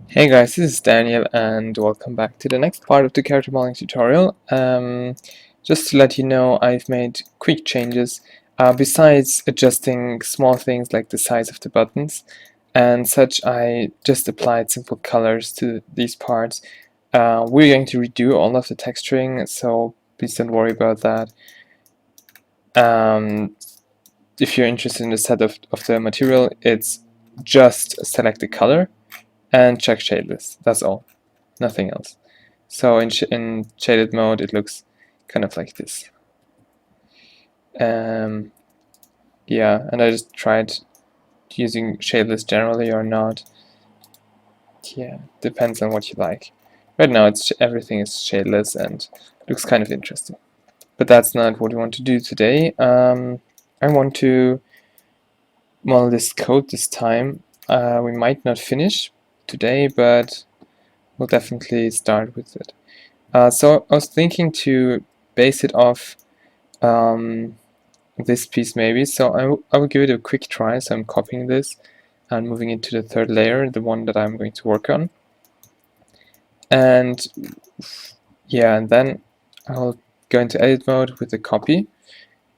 Hey guys, this is Daniel and welcome back to the next part of the character modeling tutorial. Just to let you know, I've made quick changes besides adjusting small things like the size of the buttons and such. I just applied simple colors to these parts. We're going to redo all of the texturing, so please don't worry about that. If you're interested in the set of the material, it's just select the color and check shade list. That's all. Nothing else. So in shaded mode, it looks kind of like this. Yeah, and I just tried using shadeless generally or not. Yeah, depends on what you like. Right now, everything is shadeless and looks kind of interesting. But that's not what we want to do today. I want to model this code this time. We might not finish today, but we'll definitely start with it. So I was thinking to base it off this piece maybe, so I will give it a quick try. So I'm copying this and moving it to the third layer, the one that I'm going to work on. And yeah, and then I'll go into edit mode with the copy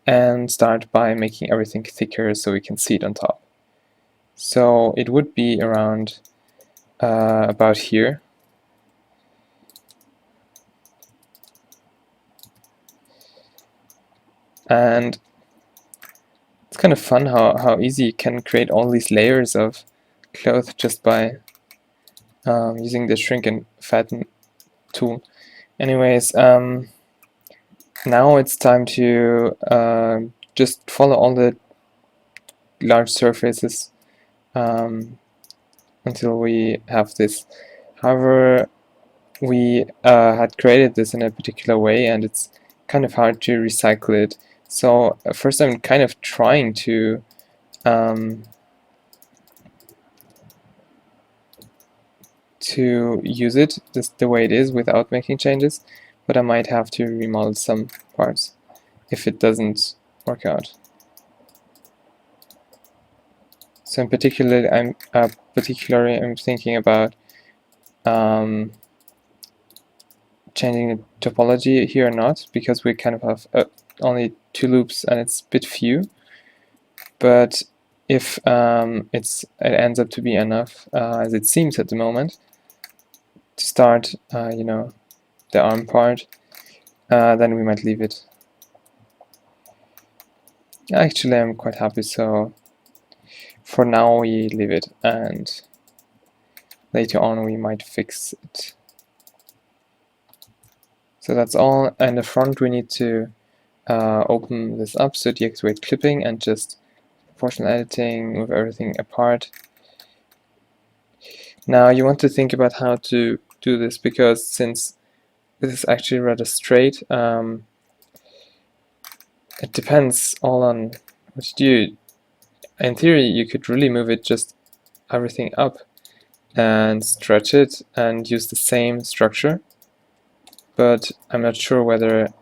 and start by making everything thicker so we can see it on top. So it would be around about here. And it's kind of fun how easy you can create all these layers of cloth just by using the shrink and fatten tool. Anyways, now it's time to just follow all the large surfaces until we have this. However, we had created this in a particular way and it's kind of hard to recycle it. So first I'm kind of trying to use it just the way it is without making changes, but I might have to remodel some parts if it doesn't work out. So in particular, I'm thinking about changing the topology here or not, because we kind of have only 2 loops and it's a bit few. But if it ends up to be enough, as it seems at the moment, to start, you know, the arm part, then we might leave it. Actually, I'm quite happy, so for now we leave it, and later on we might fix it. So that's all. And the front we need to open this up, so deactivate clipping and just proportional editing, move everything apart. Now you want to think about how to do this, because since this is actually rather straight, it depends all on what you do. In theory, you could really move it just everything up and stretch it and use the same structure, but I'm not sure whether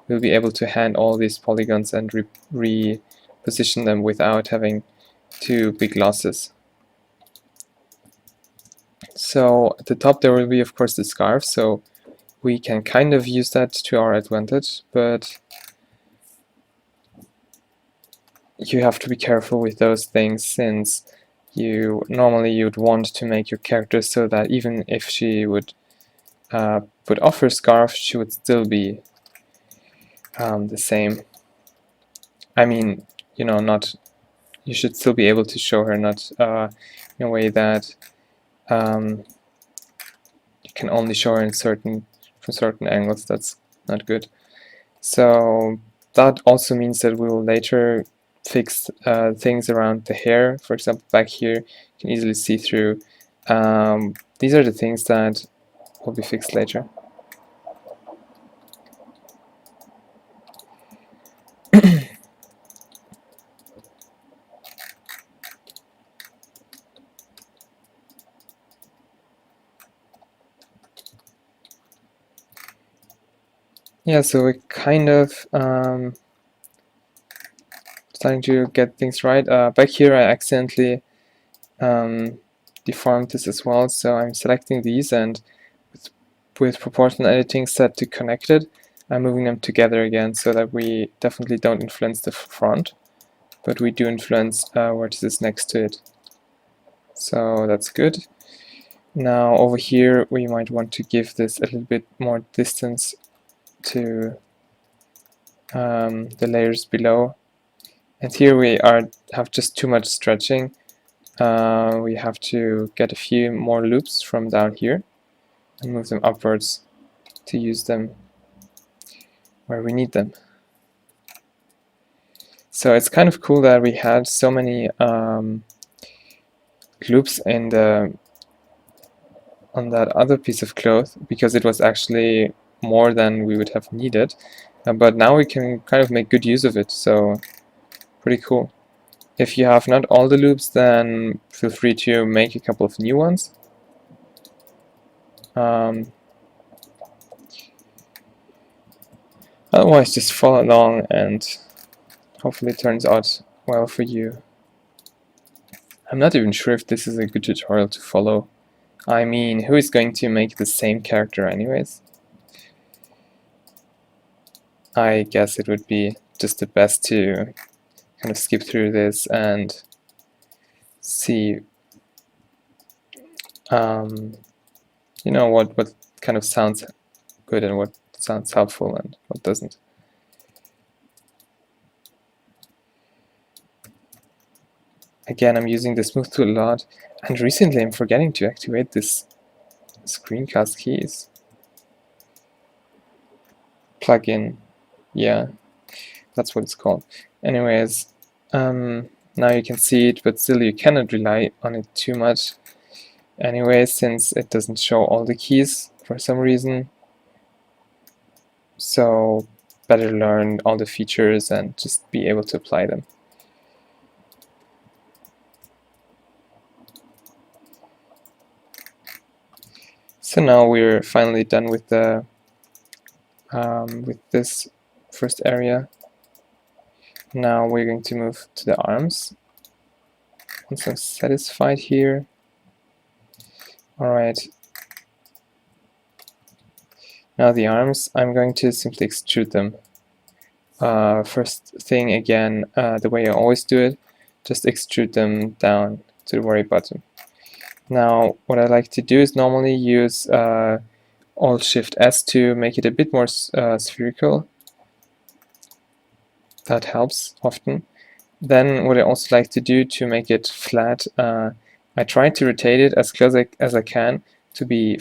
we'll be able to hand all these polygons and reposition them without having too big losses. So at the top there will be of course the scarf, so we can kind of use that to our advantage, but you have to be careful with those things, since you'd want to make your character so that even if she would put off her scarf, she would still be the same. I mean, you know, you should still be able to show her, not in a way that you can only show her from certain angles. That's not good. So that also means that we will later fix things around the hair. For example, back here, you can easily see through. These are the things that will be fixed later. Yeah, so we're kind of starting to get things right. Back here I accidentally deformed this as well. So I'm selecting these, and with proportional editing set to connected, I'm moving them together again so that we definitely don't influence the front, but we do influence vertices next to it. So that's good. Now over here we might want to give this a little bit more distance to the layers below. And here we have just too much stretching. We have to get a few more loops from down here and move them upwards to use them where we need them. So it's kind of cool that we had so many loops in on that other piece of cloth, because it was actually more than we would have needed. But now we can kind of make good use of it, so pretty cool. If you have not all the loops, then feel free to make a couple of new ones. Otherwise, just follow along and hopefully it turns out well for you. I'm not even sure if this is a good tutorial to follow. I mean, who is going to make the same character anyways? I guess it would be just the best to kind of skip through this and see you know, what kind of sounds good and what sounds helpful and what doesn't. Again, I'm using the smooth tool a lot, and recently I'm forgetting to activate this screencast keys plugin. Yeah, that's what it's called. Anyways, now you can see it, but still you cannot rely on it too much anyway, since it doesn't show all the keys for some reason. So better learn all the features and just be able to apply them. So now we're finally done with the with this first area. Now we're going to move to the arms. Once I'm satisfied here, alright. Now the arms, I'm going to simply extrude them. First thing again, the way I always do it, just extrude them down to the very bottom. Now what I like to do is normally use Alt-Shift-S to make it a bit more spherical. That helps often. Then what I also like to do to make it flat, I try to rotate it as close as I can to be,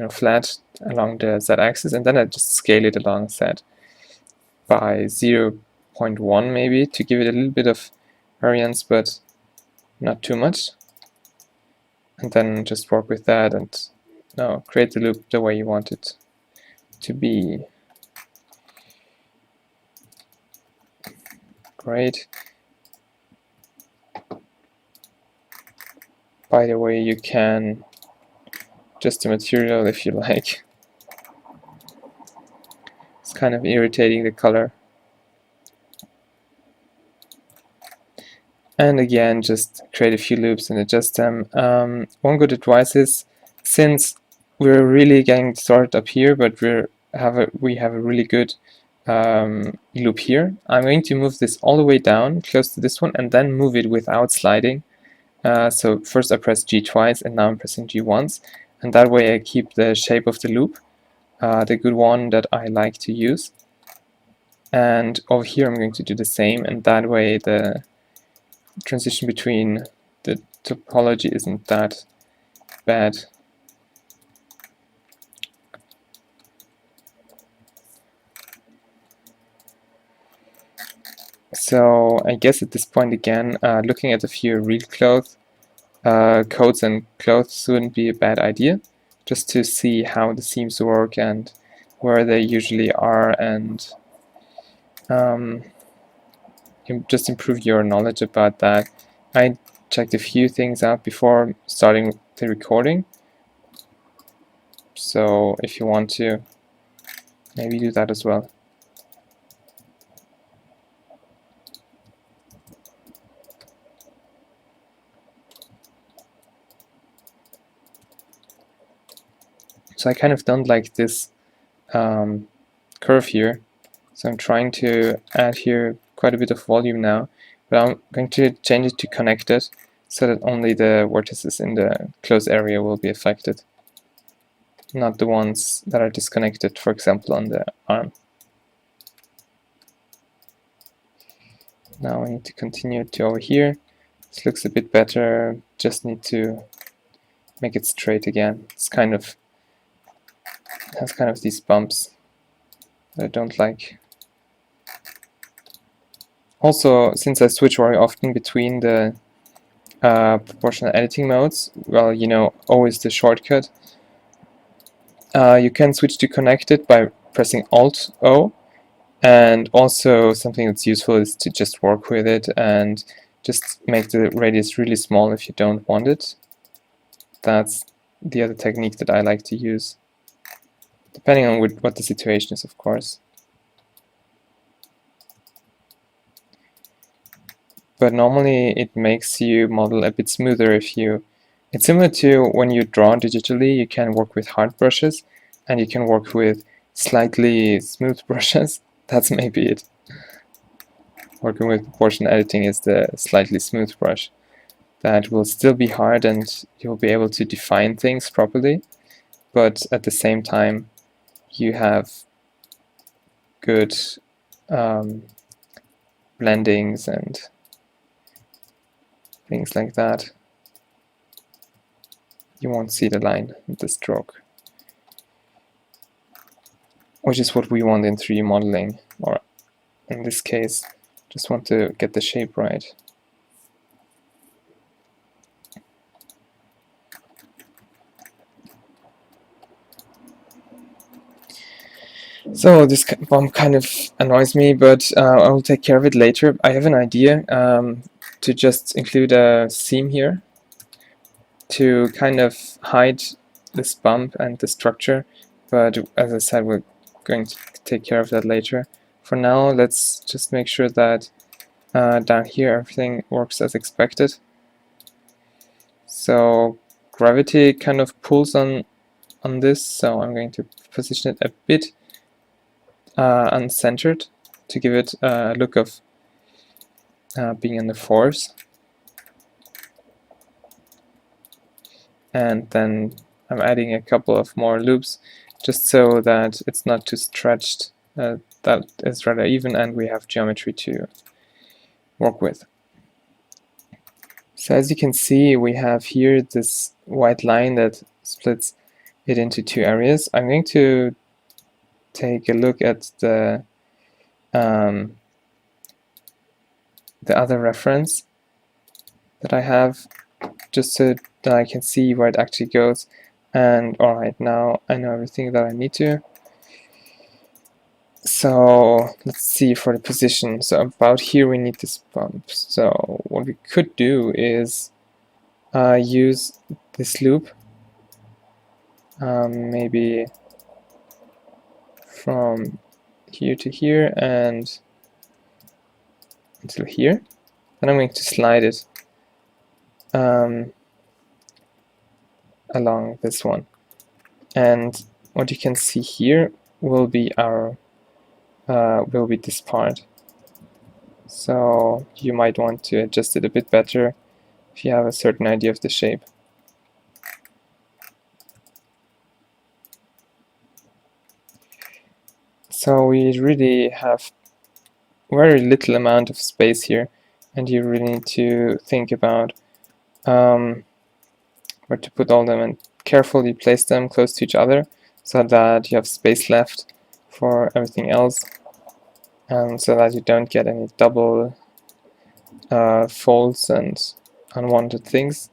flat along the z-axis, and then I just scale it along z by 0.1 maybe to give it a little bit of variance, but not too much. And then just work with that and create the loop the way you want it to be. Great. By the way, you can adjust the material if you like. It's kind of irritating the color. And again, just create a few loops and adjust them. One good advice is, since we're really getting started up here, but we have a really good loop here, I'm going to move this all the way down close to this one and then move it without sliding. So first I press G twice and now I'm pressing G once, and that way I keep the shape of the loop, the good one that I like to use. And over here I'm going to do the same, and that way the transition between the topology isn't that bad. So I guess at this point again, looking at a few real cloth codes and clothes wouldn't be a bad idea, just to see how the seams work and where they usually are, and just improve your knowledge about that. I checked a few things out before starting the recording, so if you want to, maybe do that as well. So I kind of don't like this curve here. So I'm trying to add here quite a bit of volume now, but I'm going to change it to connected so that only the vertices in the closed area will be affected, not the ones that are disconnected, for example, on the arm. Now I need to continue to over here. This looks a bit better, just need to make it straight again. It's kind of has kind of these bumps that I don't like. Also, since I switch very often between the proportional editing modes, well, you know, O is the shortcut. You can switch to connected by pressing Alt-O, and also something that's useful is to just work with it and just make the radius really small if you don't want it. That's the other technique that I like to use, depending on what the situation is, of course. But normally it makes you model a bit smoother if you... It's similar to when you draw digitally, you can work with hard brushes and you can work with slightly smooth brushes. That's maybe it. Working with proportional editing is the slightly smooth brush. That will still be hard and you'll be able to define things properly, but at the same time you have good blendings and things like that. You won't see the line with the stroke, which is what we want in 3D modeling, or in this case, just want to get the shape right. So this bump kind of annoys me, but I will take care of it later. I have an idea to just include a seam here to kind of hide this bump and the structure, but as I said, we're going to take care of that later. For now, let's just make sure that down here everything works as expected. So gravity kind of pulls on this, so I'm going to position it a bit uncentered to give it a look of being in the force. And then I'm adding a couple of more loops just so that it's not too stretched, that is rather even, and we have geometry to work with. So as you can see, we have here this white line that splits it into two areas. I'm going to take a look at the other reference that I have, just so that I can see where it actually goes. And alright, now I know everything that I need to. So let's see for the position. So about here we need this bump. So what we could do is use this loop, maybe from here to here and until here. Then I'm going to slide it along this one. And what you can see here will be our this part. So you might want to adjust it a bit better if you have a certain idea of the shape. So we really have very little amount of space here, and you really need to think about where to put all them and carefully place them close to each other so that you have space left for everything else, and so that you don't get any double folds and unwanted things.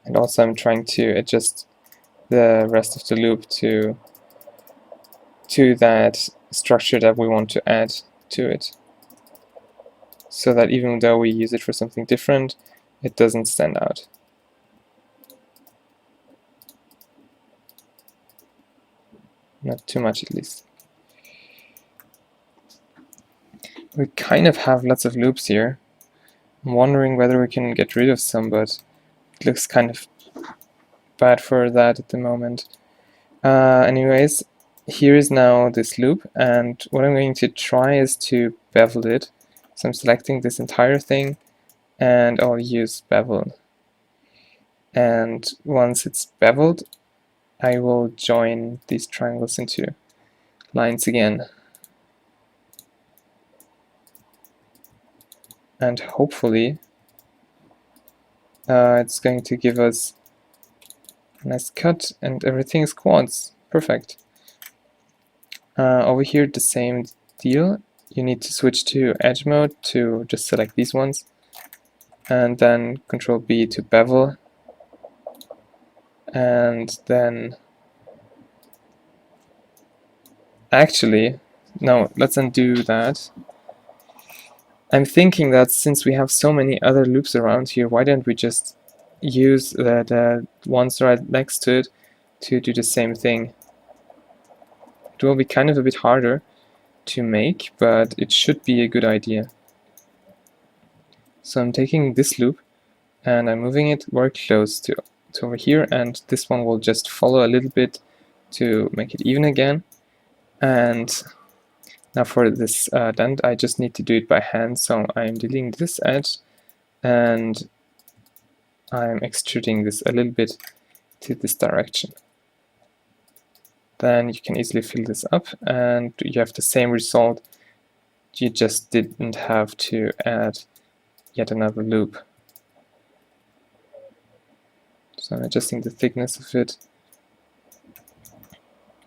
And also I'm trying to adjust the rest of the loop to that structure that we want to add to it, so that even though we use it for something different, it doesn't stand out. Not too much, at least. We kind of have lots of loops here, I'm wondering whether we can get rid of some, but it looks kind of bad for that at the moment. Anyways, here is now this loop, and what I'm going to try is to bevel it. So I'm selecting this entire thing, and I'll use bevel. And once it's beveled, I will join these triangles into lines again. And hopefully it's going to give us a nice cut and everything is quads. Perfect. Over here, the same deal. You need to switch to edge mode to just select these ones, and then Control B to bevel, and then actually, no, let's undo that. I'm thinking that since we have so many other loops around here, why don't we just use the ones right next to it to do the same thing? It will be kind of a bit harder to make, but it should be a good idea. So I'm taking this loop and I'm moving it very close to over here, and this one will just follow a little bit to make it even again. And now for this dent, I just need to do it by hand, so I'm deleting this edge and I'm extruding this a little bit to this direction. Then you can easily fill this up and you have the same result. You just didn't have to add yet another loop. So I'm adjusting the thickness of it.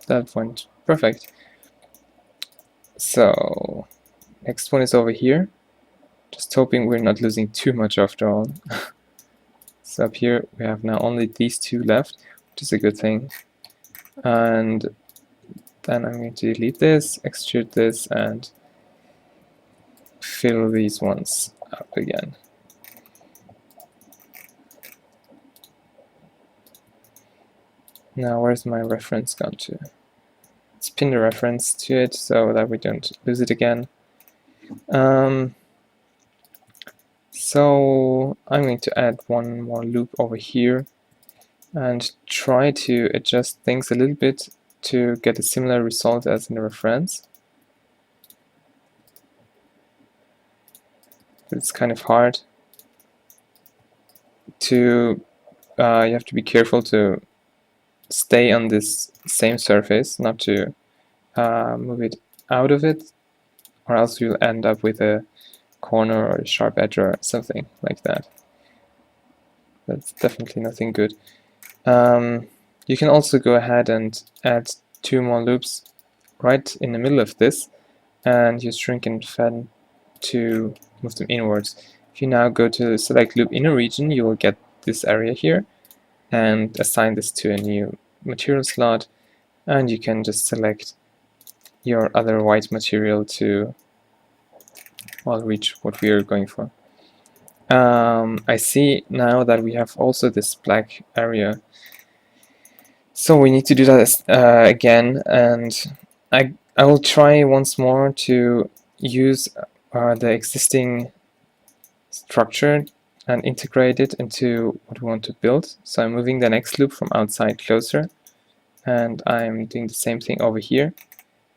That went perfect. So next one is over here. Just hoping we're not losing too much after all. So up here we have now only these two left, which is a good thing. And then I'm going to delete this, extrude this, and fill these ones up again. Now where's my reference gone to? Let's pin the reference to it so that we don't lose it again. So I'm going to add one more loop over here and try to adjust things a little bit to get a similar result as in the reference. It's kind of hard to, you have to be careful to stay on this same surface, not to move it out of it, or else you'll end up with a corner or a sharp edge or something like that. That's definitely nothing good. You can also go ahead and add two more loops right in the middle of this, and use shrink and fan to move them inwards. If you now go to select loop inner region, you will get this area here, and assign this to a new material slot, and you can just select your other white material to, well, reach what we are going for. I see now that we have also this black area, so we need to do that again, and I will try once more to use the existing structure and integrate it into what we want to build. So I'm moving the next loop from outside closer, and I'm doing the same thing over here.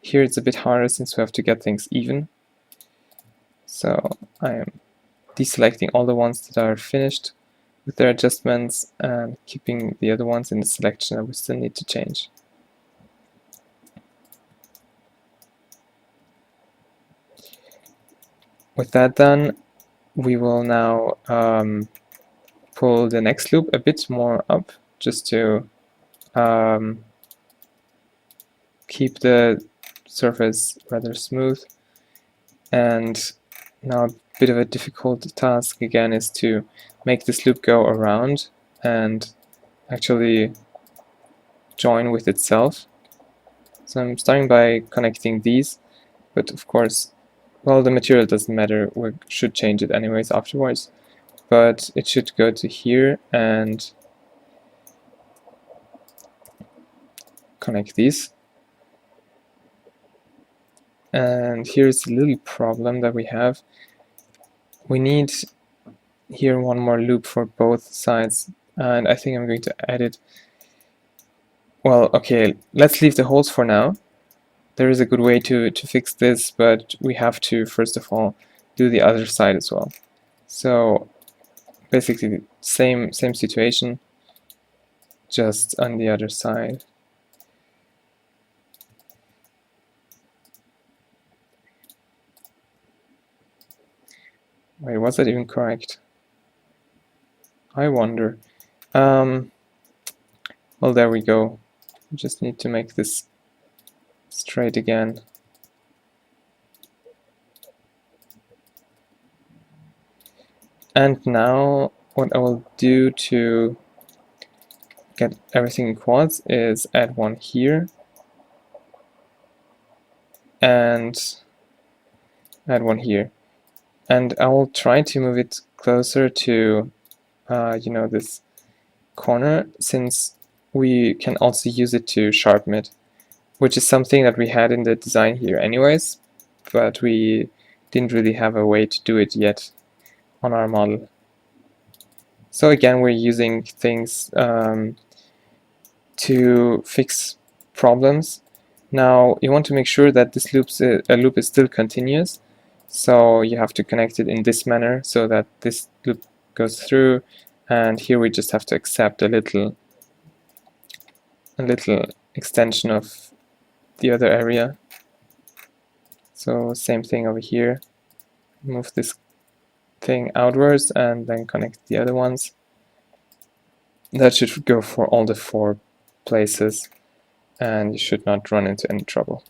Here it's a bit harder since we have to get things even. So I am deselecting all the ones that are finished with their adjustments and keeping the other ones in the selection that we still need to change. With that done, we will now pull the next loop a bit more up just to keep the surface rather smooth. And now a bit of a difficult task again is to make this loop go around and actually join with itself. So I'm starting by connecting these, but of course, well, the material doesn't matter, we should change it anyways afterwards, but it should go to here and connect these. And here's a little problem that we have. We need here one more loop for both sides, and I think I'm going to edit. Well, okay, let's leave the holes for now. There is a good way to fix this, but we have to first of all do the other side as well. So basically same situation, just on the other side. Wait, was that even correct? I wonder. Well, there we go. We just need to make this straight again. And now what I will do to get everything in quads is add one here and add one here. And I will try to move it closer to you know, this corner, since we can also use it to sharpen it, which is something that we had in the design here anyways, but we didn't really have a way to do it yet on our model. So again, we're using things to fix problems. Now you want to make sure that this loop is still continuous, so you have to connect it in this manner so that this loop goes through, and here we just have to accept a little extension of the other area. So same thing over here, move this thing outwards and then connect the other ones. That should go for all the 4 places, and you should not run into any trouble.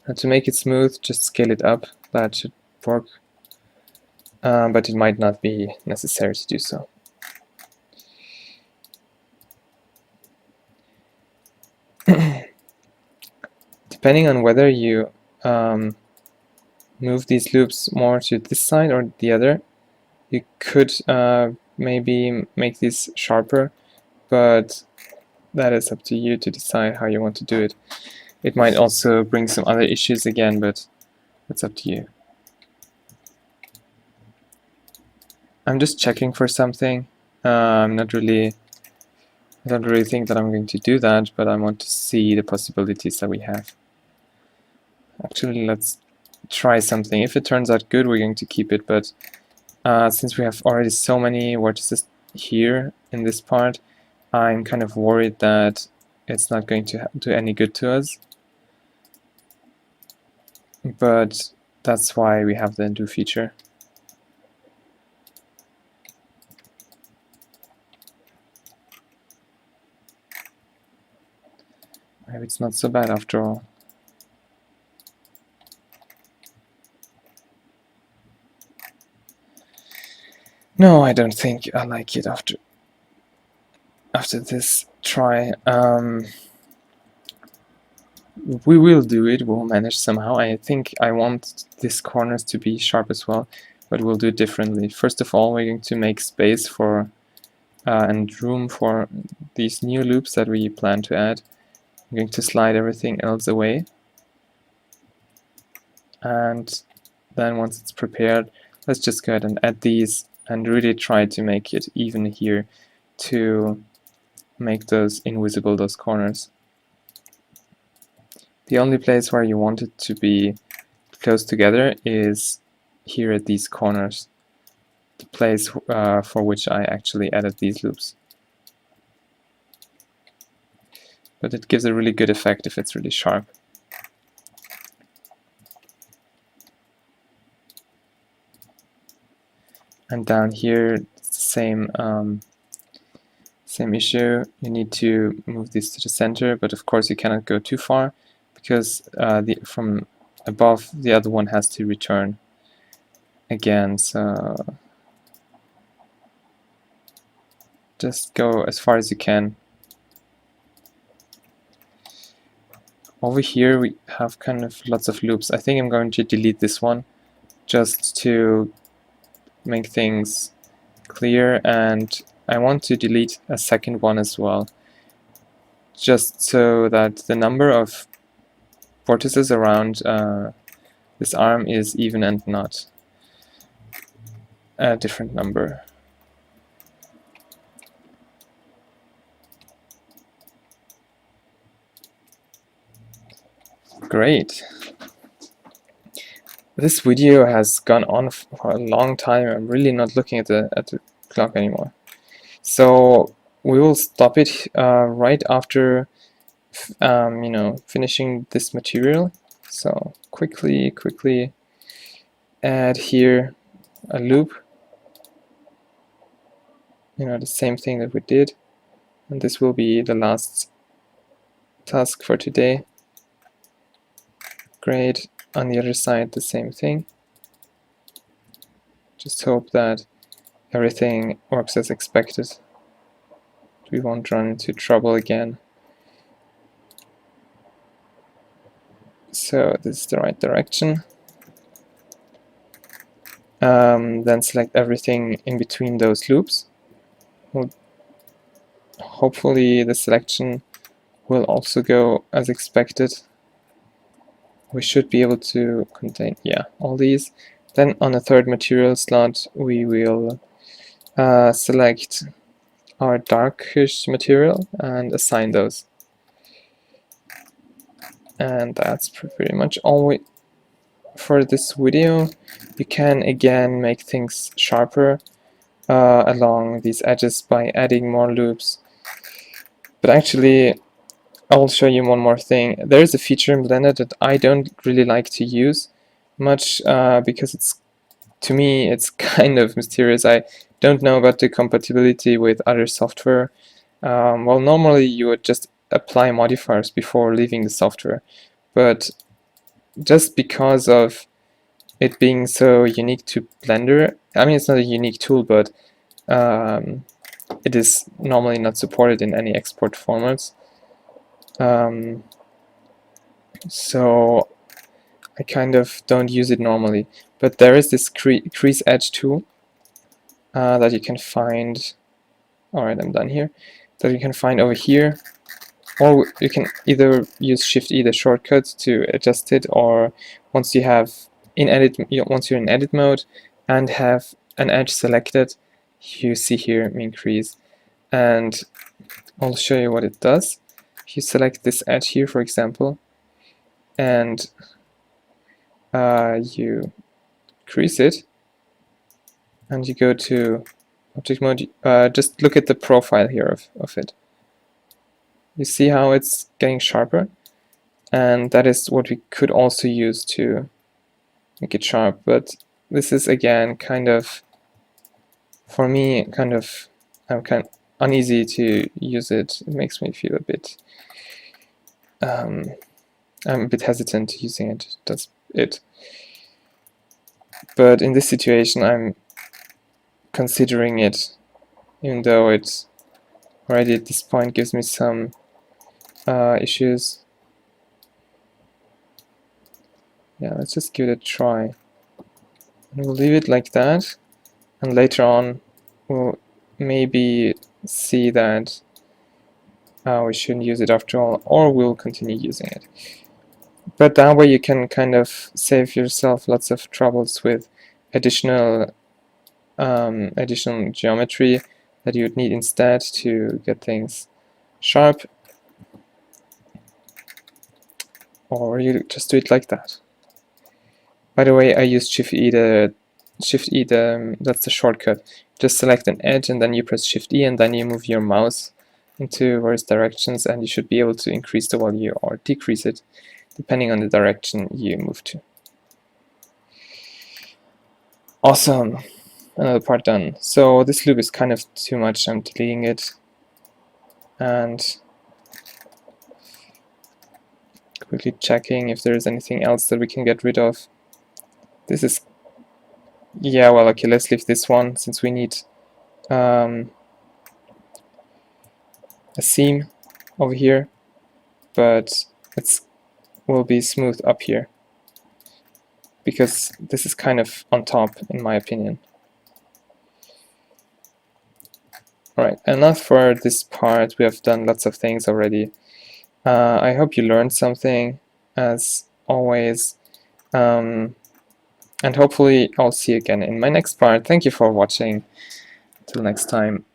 And to make it smooth, just scale it up. That should work, but it might not be necessary to do so. Depending on whether you move these loops more to this side or the other, you could maybe make these sharper, but that is up to you to decide how you want to do it. It might also bring some other issues again, but it's up to you. I'm just checking for something. I don't really think that I'm going to do that, but I want to see the possibilities that we have. Actually, let's try something. If it turns out good, we're going to keep it, but since we have already so many vertices here in this part, I'm kind of worried that it's not going to do any good to us. But that's why we have the undo feature. Maybe it's not so bad after all. No, I don't think I like it after this try. We will do it, we'll manage somehow. I think I want these corners to be sharp as well, but we'll do it differently. First of all, we're going to make space for and room for these new loops that we plan to add. I'm going to slide everything else away, and then once it's prepared, let's just go ahead and add these and really try to make it even here to make those invisible, those corners. The only place where you want it to be close together is here at these corners, the place for which I actually added these loops. But it gives a really good effect if it's really sharp. And down here, it's the same issue. You need to move this to the center, but of course you cannot go too far, because from above the other one has to return again. So just go as far as you can. Over here we have kind of lots of loops. I think I'm going to delete this one just to make things clear, and I want to delete a second one as well, just so that the number of vortices around this arm is even and not. a different number. Great. This video has gone on for a long time. I'm really not looking at the clock anymore. So we will stop it right after finishing this material. So quickly add here a loop. The same thing that we did, and this will be the last task for today. Great. On the other side, the same thing. Just hope that everything works as expected. We won't run into trouble again. So this is the right direction. Then select everything in between those loops. Hopefully the selection will also go as expected. We should be able to contain, all these. Then on the third material slot, we will select our darkish material and assign those. And that's pretty much all for this video. You can again make things sharper along these edges by adding more loops. But actually, I'll show you one more thing. There is a feature in Blender that I don't really like to use much because to me it's kind of mysterious. I don't know about the compatibility with other software. Well, normally you would just apply modifiers before leaving the software, but just because of it being so unique to Blender, I mean, it's not a unique tool, but it is normally not supported in any export formats. So I kind of don't use it normally, but there is this crease edge tool that you can find. Alright, I'm done here. That you can find over here, or you can either use Shift-E, the shortcut, to adjust it, or once you're in edit mode and have an edge selected, you see here mean crease, and I'll show you what it does. If you select this edge here, for example, and you crease it, and you go to object mode, just look at the profile here of it. You see how it's getting sharper? And that is what we could also use to make it sharp. But this is, again, kind of, for me, I'm kind of uneasy to use it. It makes me feel a bit, I'm a bit hesitant using it. That's it. But in this situation, I'm considering it, even though it already at this point gives me some issues. Yeah, let's just give it a try. And we'll leave it like that, and later on we'll maybe see that we shouldn't use it after all, or we'll continue using it. But that way you can kind of save yourself lots of troubles with additional geometry that you would need instead to get things sharp, or you just do it like that. By the way, I use Shift-E, that's the shortcut. Just select an edge and then you press Shift-E and then you move your mouse into various directions, and you should be able to increase the value or decrease it depending on the direction you move to. Awesome. Another part done. So this loop is kind of too much. I'm deleting it and quickly checking if there is anything else that we can get rid of. This is, yeah, well, okay, let's leave this one since we need a seam over here, but it will be smooth up here because this is kind of on top, in my opinion. Alright, enough for this part. We have done lots of things already. I hope you learned something, as always. And and hopefully I'll see you again in my next part. Thank you for watching. Till next time.